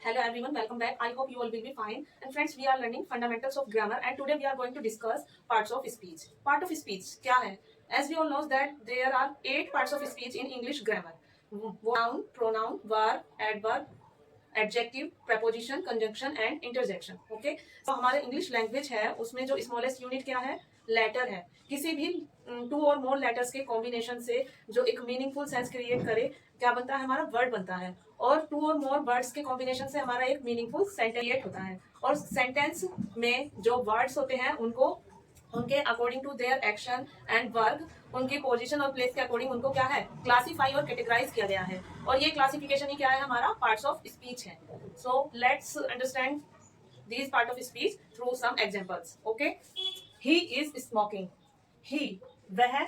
Hello everyone, welcome back. I hope you all will be fine. And friends, we are learning fundamentals of grammar and today we are going to discuss parts of speech. Part of speech क्या है? As we all know that there are 8 parts of speech in English grammar. Noun, pronoun, verb, adverb, adjective, preposition, conjunction and interjection. Okay, तो हमारे English language है उसमें जो smallest unit क्या है? Letter है. किसी भी 2 और मोर लेटर्स के कॉम्बिनेशन से जो एक मीनिंगफुल सेंस क्रिएट करे क्या बनता है? हमारा वर्ड बनता है. और 2 और मोर वर्ड्स के कॉम्बिनेशन से हमारा एक मीनिंगफुल सेंटेंस क्रिएट होता है. और सेंटेंस में जो वर्ड्स होते हैं उनको उनके according to their action and work उनकी पोजीशन और प्लेस के अकॉर्डिंग उनको क्या है? क्लासीफाई और कैटेगराइज किया गया है. और ये क्लासिफिकेशन ही क्या है? हमारा पार्ट्स ऑफ स्पीच है. So let's understand these part of speech through some examples. Okay, he is smoking. He, वह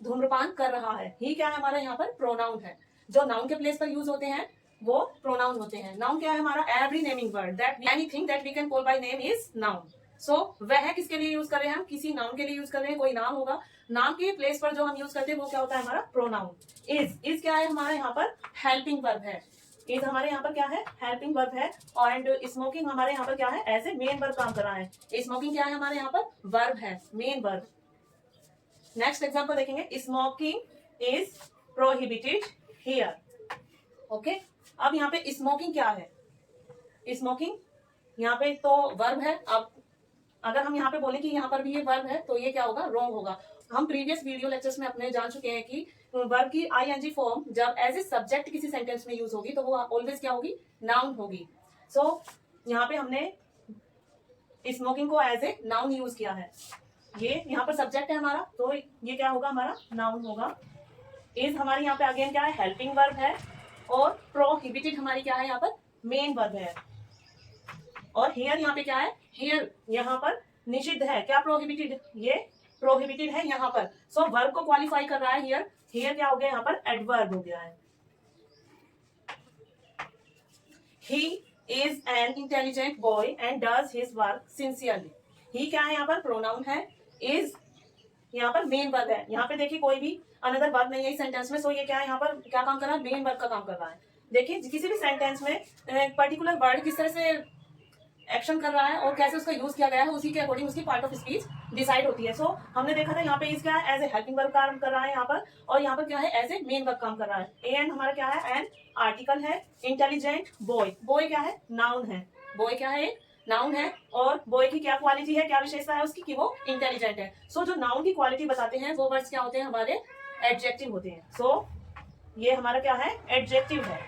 धूम्रपान कर रहा है. ही क्या है? हमारा यहाँ पर प्रोनाउन है. जो नाउन के प्लेस पर यूज होते हैं वो प्रोनाउन होते हैं. नाउन क्या है? हमारा every naming word that anything that we can call by name is noun. So वह किसके लिए यूज कर रहे हैं? हम किसी नाउन के लिए यूज कर रहे हैं. कोई नाम होगा, नाम के प्लेस पर जो हम यूज करते हैं वो क्या होता है? हमारा प्रोनाउन. इज क्या है? हमारे यहाँ पर हेल्पिंग वर्ब है. इज हमारे यहाँ पर क्या है? हेल्पिंग वर्ब है. एंड स्मोकिंग हमारे यहाँ पर क्या है? एज ए मेन वर्ब काम कर रहा है. स्मोकिंग क्या है? हमारे यहाँ पर वर्ब है, मेन वर्ब. नेक्स्ट एग्जाम्पल देखेंगे. Smoking is prohibited here. Okay, अब यहाँ पे स्मोकिंग क्या है? स्मोकिंग यहाँ पे तो वर्ब है. अब अगर हम यहाँ पे बोले कि यहाँ पर भी ये वर्ब है तो ये क्या होगा? रॉन्ग होगा. हम प्रीवियस वीडियो लेक्चर्स में अपने जान चुके हैं कि वर्ब की आईएनजी फॉर्म जब एज ए सब्जेक्ट किसी सेंटेंस में यूज होगी तो वो ऑलवेज क्या होगी? नाउन होगी. सो यहाँ पे हमने स्मोकिंग को एज ए नाउन यूज किया है. ये यहाँ पर सब्जेक्ट है हमारा तो ये क्या होगा? हमारा नाउन होगा. इज हमारी यहाँ पे अगेन क्या है? हेल्पिंग वर्ब है. और प्रोहिबिटेड हमारी क्या है? यहाँ पर मेन वर्ब है. और हियर यहाँ पे क्या है? हियर यहाँ पर निषिद्ध है. क्या प्रोहिबिटेड? ये प्रोहिबिटेड है यहाँ पर. सो वर्ब को क्वालिफाई कर रहा है हियर. हियर क्या हो गया? यहाँ पर एडवर्ब हो गया है. He is an intelligent boy and does his work sincerely. He क्या है? यहाँ पर प्रोनाउन है. इज यहाँ पर मेन वर्ब है. यहाँ पे देखिए कोई भी अनदर वर्ब नहीं है इस सेंटेंस में. सो ये क्या है? यहाँ पर क्या काम कर रहा है? मेन वर्ब का काम कर रहा है. देखिए किसी भी सेंटेंस में पर्टिकुलर वर्ड किस तरह से एक्शन कर रहा है और कैसे उसका यूज किया गया है उसी के अकॉर्डिंग उसकी पार्ट ऑफ स्पीच डिसाइड होती है. सो हमने देखा था यहाँ पे इज क्या है? एज ए हेल्पिंग वर्ब काम कर रहा है यहाँ पर. और यहाँ पर क्या है? एज ए मेन वर्ब काम कर रहा है. एंड हमारा क्या है? एन आर्टिकल है. Intelligent boy. बॉय क्या है? नाउन है. बॉय क्या है? नाउन है. और बॉय की क्या क्वालिटी है? क्या विशेषता है उसकी? कि वो इंटेलिजेंट है. सो जो नाउन की क्वालिटी बताते हैं वो वर्ड्स क्या होते हैं? हमारे एडजेक्टिव होते हैं. सो ये हमारा क्या है? एडजेक्टिव है.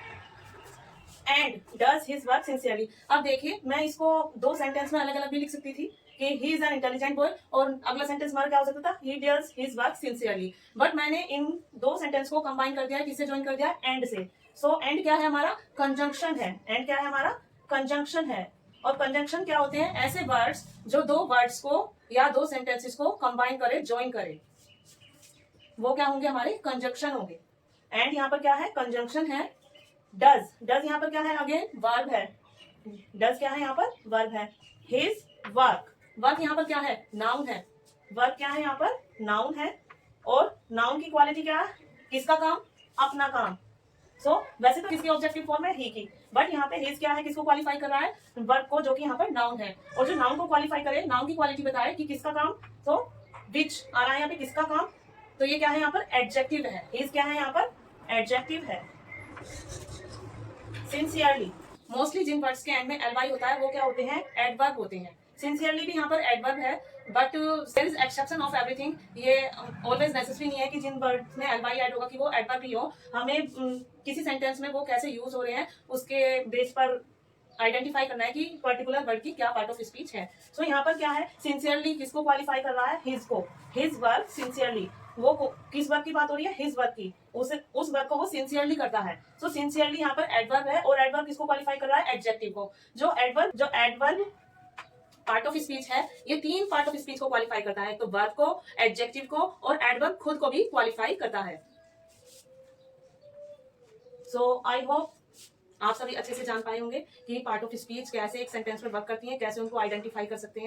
And does his work sincerely. अब देखिए मैं इसको 2 सेंटेंस में अलग अलग भी लिख सकती थी कि ही इज एन इंटेलिजेंट बॉय और अगला सेंटेंस हमारा क्या हो सकता था? He does his work sincerely. But मैंने इन 2 सेंटेंस को कंबाइन कर दिया. किससे ज्वाइन कर दिया? एंड से. सो एंड क्या है? हमारा कंजंक्शन है. एंड क्या है? हमारा कंजंक्शन है. और कंजंक्शन क्या होते हैं? ऐसे वर्ड्स जो 2 वर्ड्स को या 2 सेंटेंसेस को कंबाइन करे, ज्वाइन करे, वो क्या होंगे? हमारे कंजंक्शन होंगे. एंड यहाँ पर क्या है? कंजंक्शन है. डज. डज यहाँ पर क्या है? अगेन वर्ब है. डज क्या है? यहाँ पर वर्ब है. His work. वर्क यहाँ पर क्या है? नाउन है. वर्क क्या है? यहाँ पर नाउन है. और नाउन की क्वालिटी क्या है? किसका काम? अपना काम. सो वैसे तो किसकी ऑब्जेक्टिव फॉर्म है? ही की. बट यहाँ पे हिज क्या है? किसको क्वालिफाई कर रहा है? वर्क को, जो कि यहाँ पर नाउन है. और जो नाउन को क्वालिफाई करे, नाउन की क्वालिटी बताए कि किसका काम. तो विच आ रहा है यहाँ पे? किसका काम. तो ये क्या है? यहाँ पर एडजेक्टिव है. हिज क्या है? यहाँ पर एडजेक्टिव है. सिंसियरली. मोस्टली जिन वर्ड्स के एंड में एलवाई होता है वो क्या होते हैं? एडवर्ब होते हैं. सिंसियरली भी यहाँ पर एडवर्ब है. But there is exception of everything. ये ऑलवेज नेसेसरी नहीं है कि जिन वर्ड्स में एलवाई ऐड होगा कि वो एडवर्ब ही हो. हमें किसी सेंटेंस में वो कैसे यूज हो रहे हैं उसके बेस पर आइडेंटिफाई करना है कि पर्टिकुलर वर्ड की क्या पार्ट ऑफ स्पीच है. सो यहाँ पर क्या है? सिंसियरली किसको क्वालिफाई कर रहा है? हिज को. His work sincerely. वो किस वर्क की बात हो रही है? हिज वर्क की. उस वर्क को वो सिंसियरली करता है. सो सिंसियरली यहाँ पर एडवर्ब है. और एडवर्ब किसको क्वालिफाई कर रहा है? एडजेक्टिव को. जो एडवर्ब पार्ट ऑफ स्पीच है ये 3 पार्ट ऑफ स्पीच को क्वालिफाई करता है. तो वर्ब को, एडजेक्टिव को और एडवर्ब खुद को भी क्वालिफाई करता है. सो आई होप आप सभी अच्छे से जान पाए होंगे कि पार्ट ऑफ स्पीच कैसे एक सेंटेंस में वर्क करती है, कैसे उनको आइडेंटिफाई कर सकते हैं.